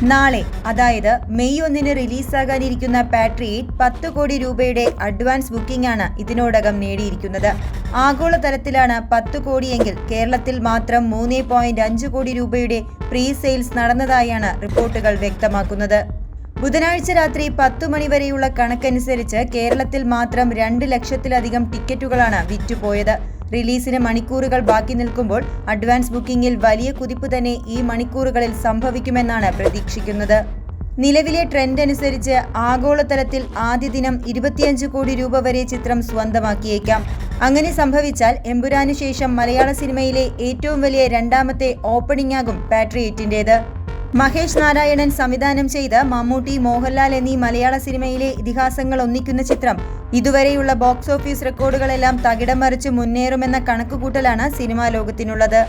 നാളെ അതായത് May 1 റിലീസാകാനിരിക്കുന്ന Patriot 10 കോടി രൂപയുടെ അഡ്വാൻസ് ബുക്കിംഗ് ആണ് ഇതിനോടകം നേടിയിരിക്കുന്നത്. ആഗോളതലത്തിലാണ് 10 കോടിയെങ്കിൽ കേരളത്തിൽ മാത്രം 3.5 കോടി രൂപയുടെ പ്രീ സെയിൽസ് നടന്നതായാണ് റിപ്പോർട്ടുകൾ വ്യക്തമാക്കുന്നത്. ബുധനാഴ്ച രാത്രി 10 മണി വരെയുള്ള കണക്കനുസരിച്ച് കേരളത്തിൽ മാത്രം 2 ലക്ഷത്തിലധികം ടിക്കറ്റുകളാണ് വിറ്റുപോയത്. റിലീസിന് മണിക്കൂറുകൾ ബാക്കി നിൽക്കുമ്പോൾ അഡ്വാൻസ് ബുക്കിംഗിൽ വലിയ കുതിപ്പ് തന്നെ ഈ മണിക്കൂറുകളിൽ സംഭവിക്കുമെന്നാണ് പ്രതീക്ഷിക്കുന്നത്. നിലവിലെ ട്രെൻഡ് അനുസരിച്ച് ആഗോളതലത്തിൽ ആദ്യ ദിനം 25 കോടി രൂപ വരെ ചിത്രം സ്വന്തമാക്കിയേക്കാം. അങ്ങനെ സംഭവിച്ചാൽ എമ്പുരാനു ശേഷം മലയാള സിനിമയിലെ ഏറ്റവും വലിയ രണ്ടാമത്തെ ഓപ്പണിംഗ് ആകും പാട്രിയേറ്റിൻ്റേത്. മഹേഷ് നാരായണൻ സംവിധാനം ചെയ്ത് മമ്മൂട്ടി, മോഹൻലാൽ എന്നീ മലയാള സിനിമയിലെ ഇതിഹാസങ്ങൾ ഒന്നിക്കുന്ന ചിത്രം ഇതുവരെയുള്ള ബോക്സ് ഓഫീസ് റെക്കോർഡുകളെല്ലാം തകിടം മറിച്ച് മുന്നേറുമെന്ന കണക്കുകൂട്ടലാണ് സിനിമാ ലോകത്തിനുള്ളത്.